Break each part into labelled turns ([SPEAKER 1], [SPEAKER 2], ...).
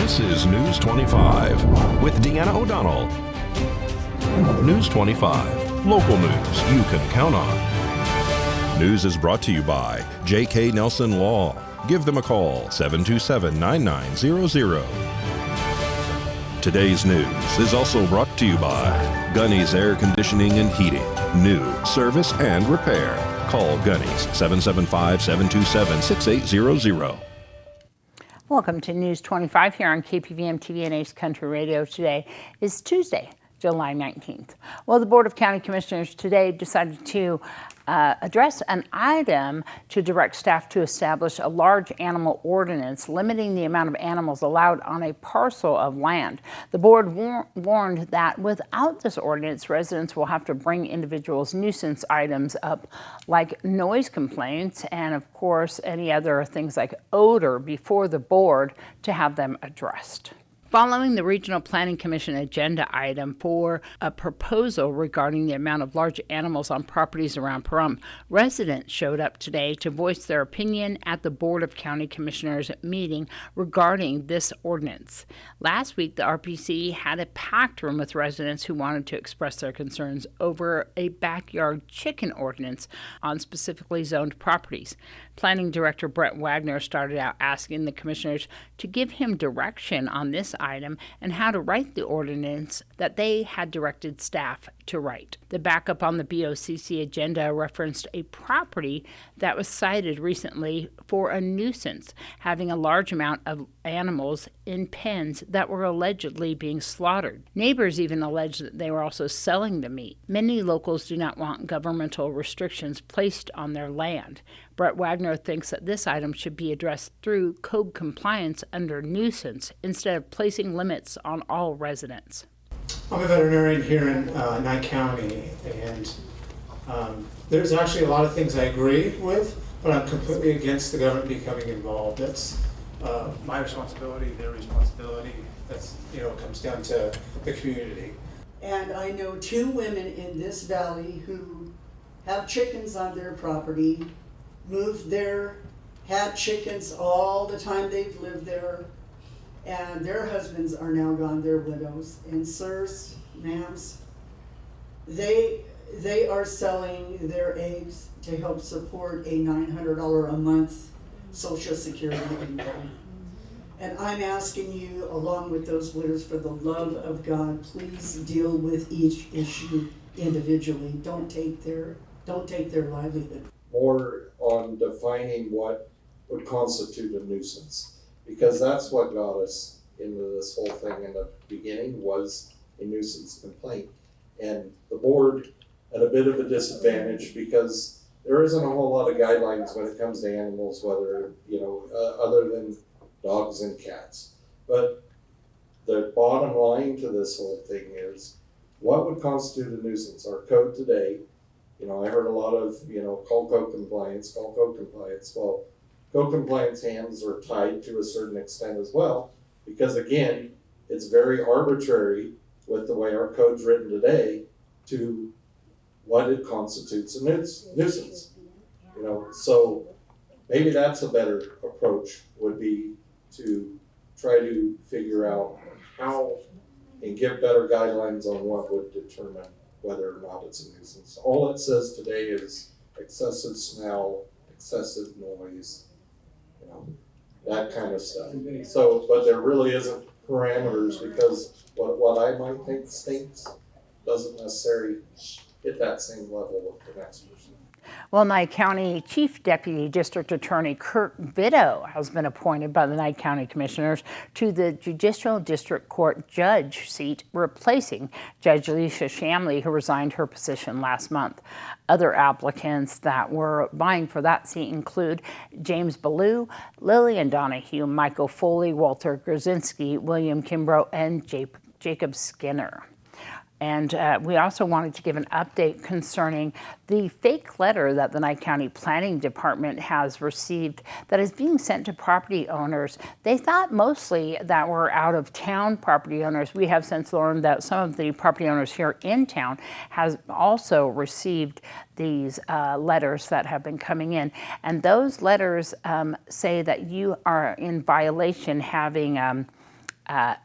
[SPEAKER 1] This is News 25 with Deanna O'Donnell. News 25, local news you can count on. News is brought to you by J.K. Nelson Law. Give them a call, 727-9900. Today's news is also brought to you by Gunny's Air Conditioning and Heating. New service and repair. Call Gunny's 775-727-6800.
[SPEAKER 2] Welcome to News 25 here on KPVM TV and Ace Country Radio. Today is Tuesday, July 19th. Well, the Board of County Commissioners today decided to address an item to direct staff to establish a large animal ordinance limiting the amount of animals allowed on a parcel of land. The board warned that without this ordinance, residents will have to bring individuals' nuisance items up like noise complaints and, of course, any other things like odor before the board to have them addressed. Following the Regional Planning Commission agenda item for a proposal regarding the amount of large animals on properties around Pahrump, residents showed up today to voice their opinion at the Board of County Commissioners meeting regarding this ordinance. Last week, the RPC had a packed room with residents who wanted to express their concerns over a backyard chicken ordinance on specifically zoned properties. Planning Director Brett Wagner started out asking the commissioners to give him direction on this item and how to write the ordinance that they had directed staff to write. The backup on the BOCC agenda referenced a property that was cited recently for a nuisance, having a large amount of animals in pens that were allegedly being slaughtered. Neighbors even alleged that they were also selling the meat. Many locals do not want governmental restrictions placed on their land. Brett Wagner thinks that this item should be addressed through code compliance under nuisance instead of placing limits on all residents.
[SPEAKER 3] I'm a veterinarian here in Nye County, and there's actually a lot of things I agree with, but I'm completely against the government becoming involved. That's my responsibility, their responsibility. That's, comes down to the community.
[SPEAKER 4] And I know two women in this valley who have chickens on their property, moved there, had chickens all the time they've lived there, and their husbands are now gone, they're widows. And sirs, ma'ams, they are selling their eggs to help support a $900 a month Social Security income. And I'm asking you, along with those widows, for the love of God, please deal with each issue individually. Don't take their livelihood.
[SPEAKER 5] More on defining what would constitute a nuisance, because that's what got us into this whole thing in the beginning, was a nuisance complaint. And the board at a bit of a disadvantage because there isn't a whole lot of guidelines when it comes to animals, whether, other than dogs and cats. But the bottom line to this whole thing is, what would constitute a nuisance? Our code today, I heard a lot of, call code compliance. Well, code compliance hands are tied to a certain extent as well, because again, it's very arbitrary with the way our code's written today to what it constitutes a nuisance. So maybe that's a better approach, would be to try to figure out how and give better guidelines on what would determine whether or not it's a nuisance. All it says today is excessive smell, excessive noise, that kind of stuff. So, but there really isn't parameters, because what I might think stinks doesn't necessarily hit that same level with the next person.
[SPEAKER 2] Well, Nye County Chief Deputy District Attorney Kurt Vito has been appointed by the Nye County Commissioners to the Judicial District Court judge seat, replacing Judge Lisa Shamley, who resigned her position last month. Other applicants that were vying for that seat include James Ballou, Lillian Donahue, Michael Foley, Walter Grzinski, William Kimbrough, and Jacob Skinner. And we also wanted to give an update concerning the fake letter that the Nye County Planning Department has received that is being sent to property owners. They thought mostly that were out-of-town property owners. We have since learned that some of the property owners here in town has also received these letters that have been coming in. And those letters say that you are in violation having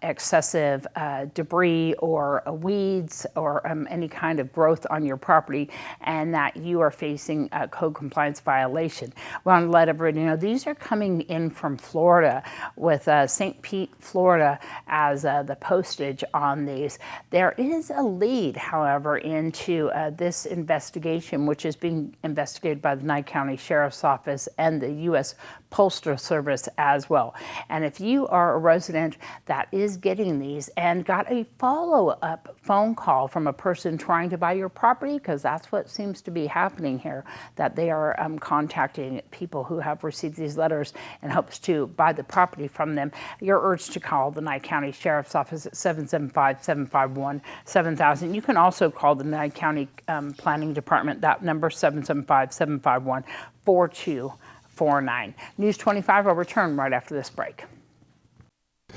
[SPEAKER 2] excessive debris or weeds or any kind of growth on your property, and that you are facing a code compliance violation. We want to let everybody know these are coming in from Florida, with St. Pete, Florida as the postage on these. There is a lead, however, into this investigation, which is being investigated by the Nye County Sheriff's Office and the U.S. Postal Service as well. And if you are a resident that is getting these and got a follow-up phone call from a person trying to buy your property, because that's what seems to be happening here, that they are contacting people who have received these letters in hopes to buy the property from them, you're urged to call the Nye County Sheriff's Office at 775-751-7000. You can also call the Nye County Planning Department, that number 775-751-4249. News 25 will return right after this break.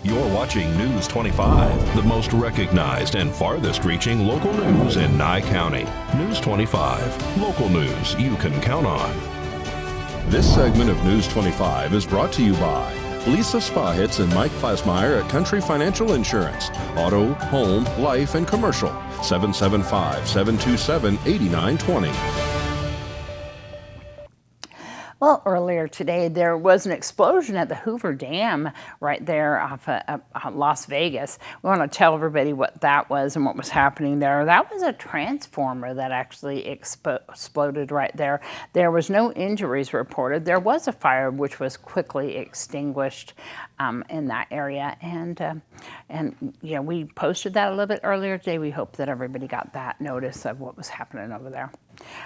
[SPEAKER 1] You're watching News 25, the most recognized and farthest reaching local news in Nye County. News 25, local news you can count on. This segment of News 25 is brought to you by Lisa Spahitz and Mike Plasmeyer at Country Financial Insurance. Auto, home, life, and commercial. 775-727-8920.
[SPEAKER 2] Well, earlier today, there was an explosion at the Hoover Dam right there off Las Vegas. We want to tell everybody what that was and what was happening there. That was a transformer that actually exploded right there. There was no injuries reported. There was a fire which was quickly extinguished in that area. And you know, we posted that a little bit earlier today. We hope that everybody got that notice of what was happening over there.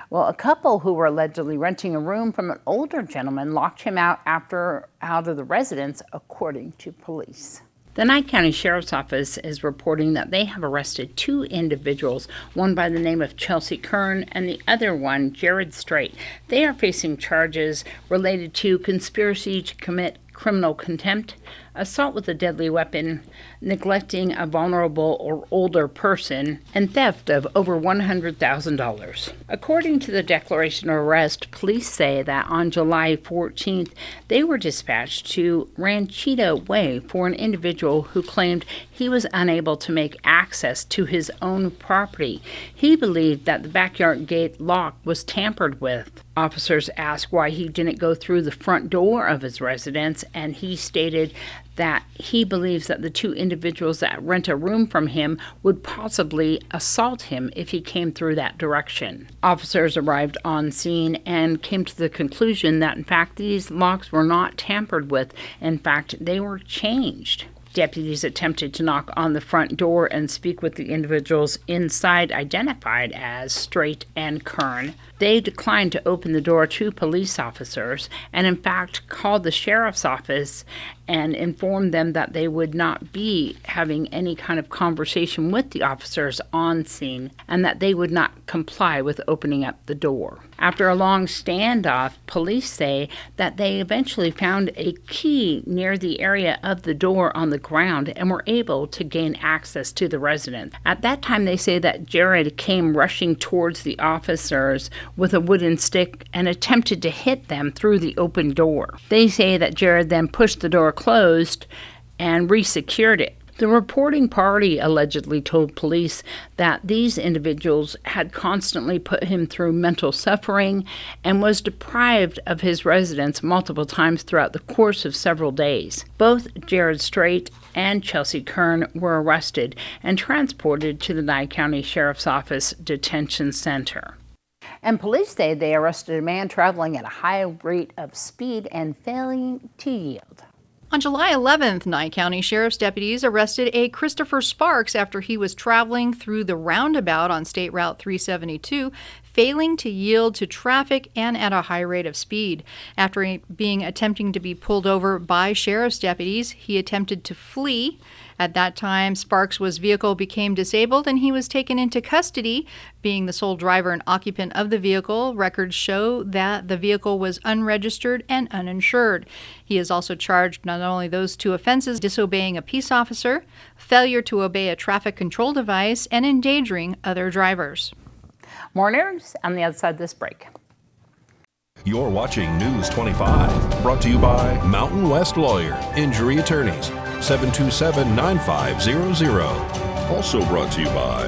[SPEAKER 2] Well, a couple who were allegedly renting a room from an older gentleman locked him out out of the residence, according to police. The Nye County Sheriff's Office is reporting that they have arrested two individuals, one by the name of Chelsea Kern and the other one, Jared Strait. They are facing charges related to conspiracy to commit criminal contempt, assault with a deadly weapon, neglecting a vulnerable or older person, and theft of over $100,000. According to the declaration of arrest, police say that on July 14th, they were dispatched to Ranchito Way for an individual who claimed he was unable to make access to his own property. He believed that the backyard gate lock was tampered with. Officers asked why he didn't go through the front door of his residence, and he stated that he believes that the two individuals that rent a room from him would possibly assault him if he came through that direction. Officers arrived on scene and came to the conclusion that, in fact, these locks were not tampered with. In fact, they were changed. Deputies attempted to knock on the front door and speak with the individuals inside, identified as Strait and Kern. They declined to open the door to police officers and, in fact, called the sheriff's office and informed them that they would not be having any kind of conversation with the officers on scene and that they would not comply with opening up the door. After a long standoff, police say that they eventually found a key near the area of the door on the ground and were able to gain access to the residence. At that time, they say that Jared came rushing towards the officers with a wooden stick and attempted to hit them through the open door. They say that Jared then pushed the door closed and resecured it. The reporting party allegedly told police that these individuals had constantly put him through mental suffering and was deprived of his residence multiple times throughout the course of several days. Both Jared Strait and Chelsea Kern were arrested and transported to the Nye County Sheriff's Office Detention Center. And police say they arrested a man traveling at a high rate of speed and failing to yield.
[SPEAKER 6] On July 11th, Nye County Sheriff's deputies arrested a Christopher Sparks after he was traveling through the roundabout on State Route 372, failing to yield to traffic and at a high rate of speed. After attempting to be pulled over by sheriff's deputies, he attempted to flee. At that time, Sparks' vehicle became disabled and he was taken into custody. Being the sole driver and occupant of the vehicle, records show that the vehicle was unregistered and uninsured. He is also charged not only those two offenses, disobeying a peace officer, failure to obey a traffic control device, and endangering other drivers.
[SPEAKER 2] More news on the other side of this break.
[SPEAKER 1] You're watching News 25, brought to you by Mountain West Lawyer, Injury Attorneys. 727-9500. Also brought to you by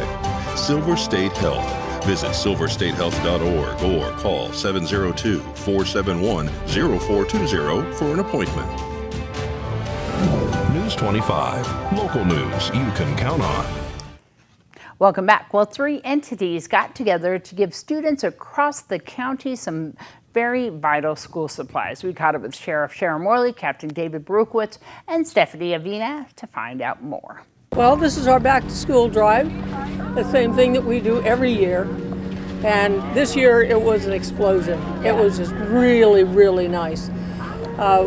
[SPEAKER 1] Silver State Health. Visit silverstatehealth.org or call 702-471-0420 for an appointment. News 25, local news you can count on.
[SPEAKER 2] Welcome back. Well, 3 entities got together to give students across the county some very vital school supplies. We caught up with Sheriff Sharon Morley, Captain David Brukowitz, and Stephanie Avina to find out more.
[SPEAKER 7] Well, this is our back to school drive, the same thing that we do every year. And this year it was an explosion. It was just really, really nice.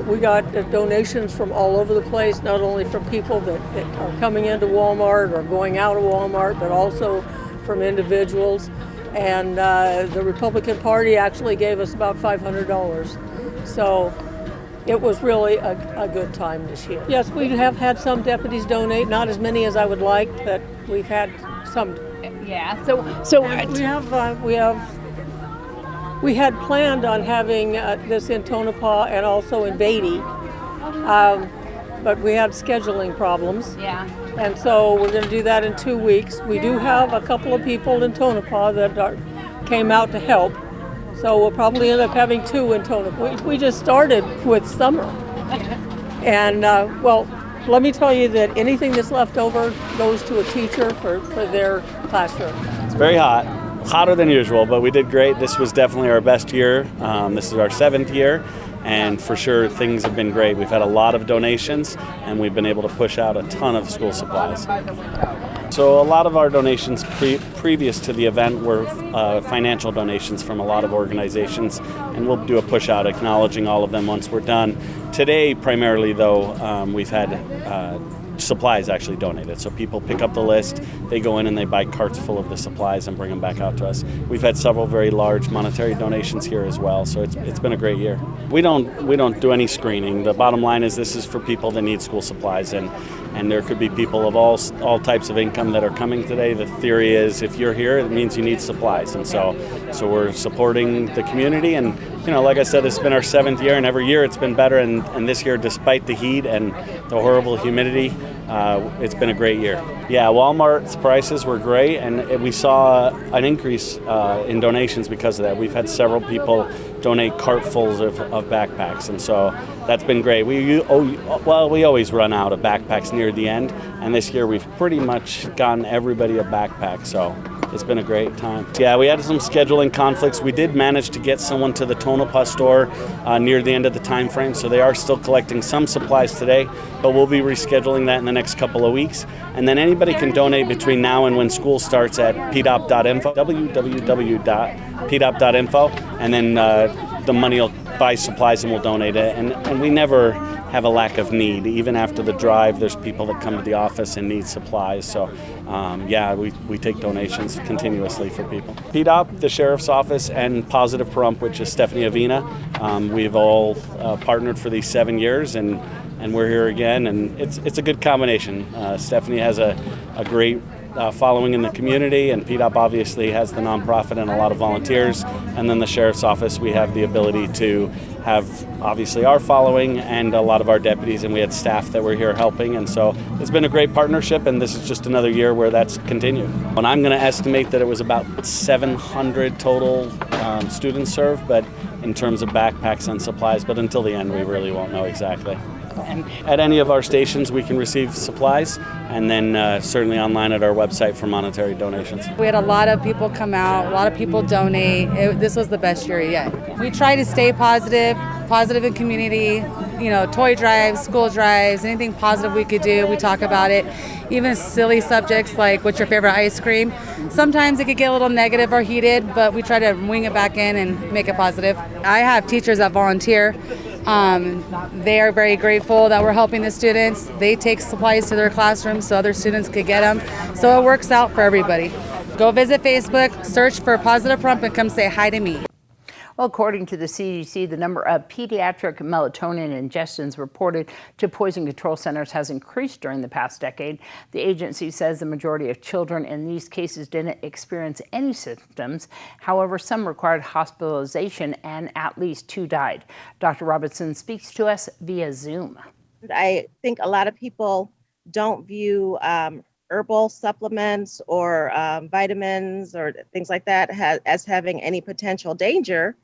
[SPEAKER 7] We got donations from all over the place, not only from people that are coming into Walmart or going out of Walmart, but also from individuals. And the Republican Party actually gave us about $500. So it was really a good time this year. Yes, we have had some deputies donate, not as many as I would like, but we've had some.
[SPEAKER 2] Yeah,
[SPEAKER 7] we had planned on having this in Tonopah and also in Beatty, but we had scheduling problems.
[SPEAKER 2] Yeah.
[SPEAKER 7] And so we're going to do that in 2 weeks. We do have a couple of people in Tonopah that came out to help, so we'll probably end up having 2 in Tonopah. We just started with summer, and well, let me tell you that anything that's left over goes to a teacher for their classroom.
[SPEAKER 8] It's very hot. Hotter than usual, but we did great. This was definitely our best year. This is our 7th year, and for sure things have been great. We've had a lot of donations, and we've been able to push out a ton of school supplies. So a lot of our donations previous to the event were financial donations from a lot of organizations, and we'll do a push out acknowledging all of them once we're done. Today, primarily though, we've had supplies actually donated. So people pick up the list, they go in and they buy carts full of the supplies and bring them back out to us. We've had several very large monetary donations here as well, so it's been a great year. We don't do any screening. The bottom line is this is for people that need school supplies, and there could be people of all types of income that are coming today. The theory is if you're here, it means you need supplies, and so we're supporting the community. And like I said, it's been our 7th year, and every year it's been better. And this year, despite the heat and the horrible humidity, it's been a great year. Yeah, Walmart's prices were great, and we saw an increase in donations because of that. We've had several people donate cartfuls of backpacks, and so that's been great. We always run out of backpacks near the end, and this year we've pretty much gotten everybody a backpack, so it's been a great time. Yeah, we had some scheduling conflicts. We did manage to get someone to the Tonopah store near the end of the time frame, so they are still collecting some supplies today, but we'll be rescheduling that in the next couple of weeks. And then anybody can donate between now and when school starts at pdop.info, www.pdop.info, and then the money will buy supplies and we'll donate it. And we never have a lack of need. Even after the drive, there's people that come to the office and need supplies. So yeah, we take donations continuously for people. PDOP, the Sheriff's Office, and Positive Pahrump, which is Stephanie Avina. We've all partnered for these 7 years, and we're here again, and it's a good combination. Stephanie has a great following in the community, and PDOP obviously has the nonprofit and a lot of volunteers, and then the Sheriff's Office, we have the ability to have obviously our following and a lot of our deputies, and we had staff that were here helping, and so it's been a great partnership, and this is just another year where that's continued. And I'm going to estimate that it was about 700 total students served, but in terms of backpacks and supplies, but until the end we really won't know exactly. And at any of our stations we can receive supplies, and then certainly online at our website for monetary donations.
[SPEAKER 9] We had a lot of people come out, a lot of people donate. This was the best year yet. We try to stay positive in community, toy drives, school drives, anything positive we could do, we talk about it. Even silly subjects like what's your favorite ice cream. Sometimes it could get a little negative or heated, but we try to wing it back in and make it positive. I have teachers that volunteer. They are very grateful that we're helping the students. They take supplies to their classrooms so other students could get them. So it works out for everybody. Go visit Facebook, search for Positive Pahrump, and come say hi to me.
[SPEAKER 2] Well, according to the CDC, the number of pediatric melatonin ingestions reported to poison control centers has increased during the past decade. The agency says the majority of children in these cases didn't experience any symptoms. However, some required hospitalization and at least 2 died. Dr. Robinson speaks to us via Zoom.
[SPEAKER 10] I think a lot of people don't view herbal supplements or vitamins or things like that as having any potential danger.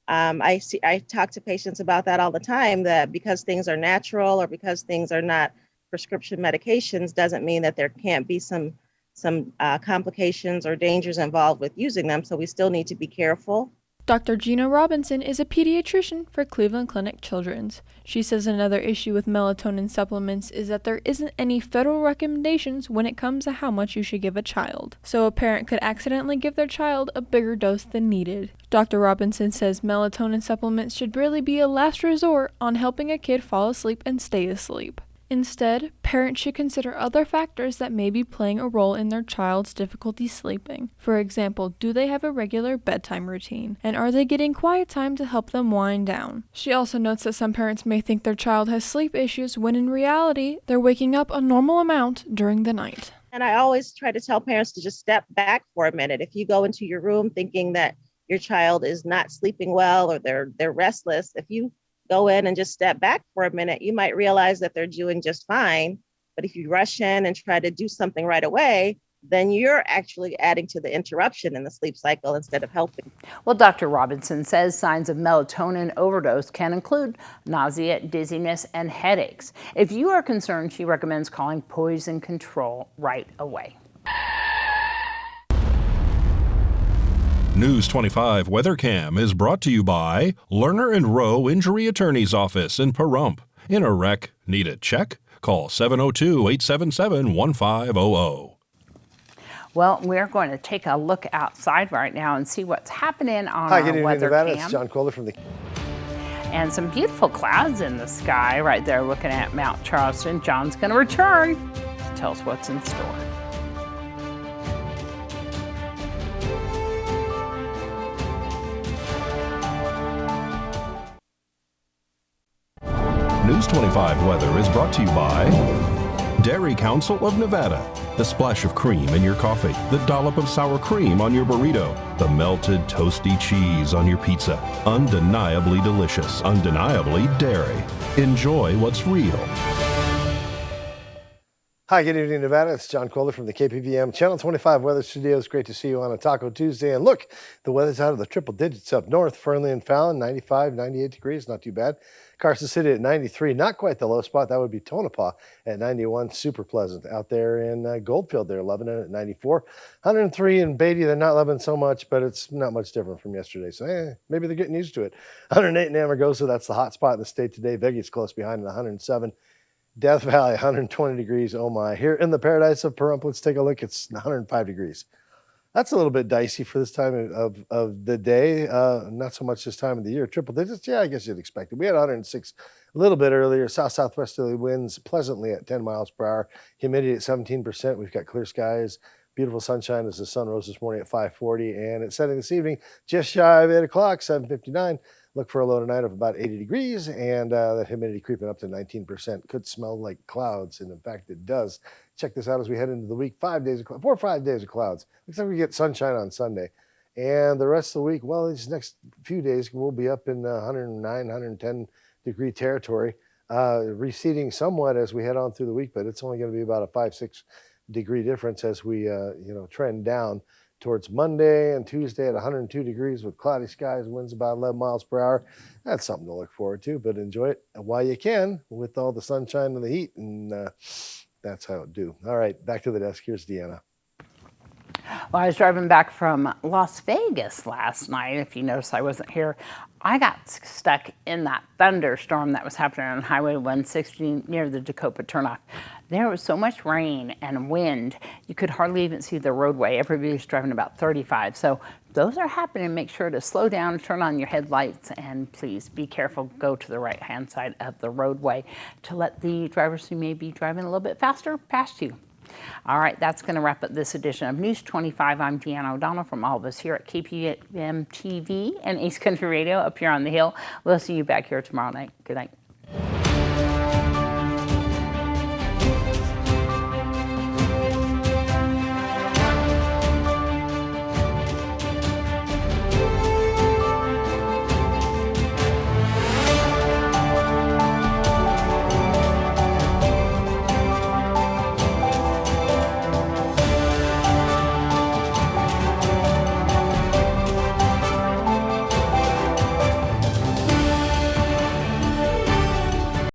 [SPEAKER 10] I talk to patients about that all the time, that because things are natural or because things are not prescription medications doesn't mean that there can't be some complications or dangers involved with using them. So we still need to be careful.
[SPEAKER 11] Dr. Gina Robinson is a pediatrician for Cleveland Clinic Children's. She says another issue with melatonin supplements is that there isn't any federal recommendations when it comes to how much you should give a child, so a parent could accidentally give their child a bigger dose than needed. Dr. Robinson says melatonin supplements should really be a last resort on helping a kid fall asleep and stay asleep. Instead, parents should consider other factors that may be playing a role in their child's difficulty sleeping. For example, do they have a regular bedtime routine? And are they getting quiet time to help them wind down? She also notes that some parents may think their child has sleep issues when in reality, they're waking up a normal amount during the night.
[SPEAKER 10] And I always try to tell parents to just step back for a minute. If you go into your room thinking that your child is not sleeping well or they're restless, if you go in and just step back for a minute, you might realize that they're doing just fine. But if you rush in and try to do something right away, then you're actually adding to the interruption in the sleep cycle instead of helping.
[SPEAKER 2] Well, Dr. Robinson says signs of melatonin overdose can include nausea, dizziness, and headaches. If you are concerned, she recommends calling Poison Control right away.
[SPEAKER 1] News 25 Weather Cam is brought to you by Lerner and Rowe Injury Attorney's Office in Pahrump. In a wreck, need a check? Call 702-877-1500.
[SPEAKER 2] Well, we're going to take a look outside right now and see what's happening on
[SPEAKER 12] Hi,
[SPEAKER 2] our
[SPEAKER 12] good evening,
[SPEAKER 2] weather
[SPEAKER 12] Nevada.
[SPEAKER 2] cam.
[SPEAKER 12] It's John Kohler from the...
[SPEAKER 2] And some beautiful clouds in the sky right there looking at Mount Charleston. John's going to return to tell us what's in store.
[SPEAKER 1] News 25 weather is brought to you by Dairy Council of Nevada. The splash of cream in your coffee, the dollop of sour cream on your burrito, the melted toasty cheese on your pizza. Undeniably delicious, undeniably dairy. Enjoy what's real.
[SPEAKER 12] Hi, good evening, Nevada. It's John Kohler from the KPVM Channel 25 Weather Studios. Great to see you on a Taco Tuesday. And look, the weather's out of the triple digits up north. Fernley and Fallon, 95, 98 degrees, not too bad. Carson City at 93, not quite the low spot. That would be Tonopah at 91, super pleasant. Out there in Goldfield, there, Lebanon at 94. 103 in Beatty, they're not loving so much, but it's not much different from yesterday. So maybe they're getting used to it. 108 in Amargosa, that's the hot spot in the state today. Vegas close behind at 107. Death Valley, 120 degrees. Oh my. Here in the paradise of Pahrump, let's take a look. It's 105 degrees. That's a little bit dicey for this time of the day. Not so much this time of the year. Triple digits, yeah, I guess you'd expect it. We had 106 a little bit earlier. South-southwesterly winds pleasantly at 10 miles per hour. Humidity at 17%. We've got clear skies. Beautiful sunshine as the sun rose this morning at 5:40. And it's setting this evening just shy of 8 o'clock, 7:59. Look for a low tonight of about 80 degrees, and that humidity creeping up to 19%. Could smell like clouds, and in fact, it does. Check this out as we head into the week. 4 or 5 days of clouds. Looks like we get sunshine on Sunday. And the rest of the week, well, these next few days, we'll be up in 109, 110 degree territory, receding somewhat as we head on through the week, but it's only going to be about a 5-6 degree difference as we trend down towards Monday and Tuesday at 102 degrees with cloudy skies, winds about 11 miles per hour. That's something to look forward to, but enjoy it while you can with all the sunshine and the heat, and that's how it do. All right, back to the desk. Here's Deanna.
[SPEAKER 2] Well, I was driving back from Las Vegas last night. If you notice, I wasn't here. I got stuck in that thunderstorm that was happening on Highway 160 near the Dakota turnoff. There was so much rain and wind, you could hardly even see the roadway. Everybody's driving about 35. So those are happening. Make sure to slow down, turn on your headlights, and please be careful. Go to the right-hand side of the roadway to let the drivers who may be driving a little bit faster past you. All right, that's going to wrap up this edition of News 25. I'm Deanna O'Donnell from all of us here at KPVM TV and East Country Radio up here on the Hill. We'll see you back here tomorrow night. Good night.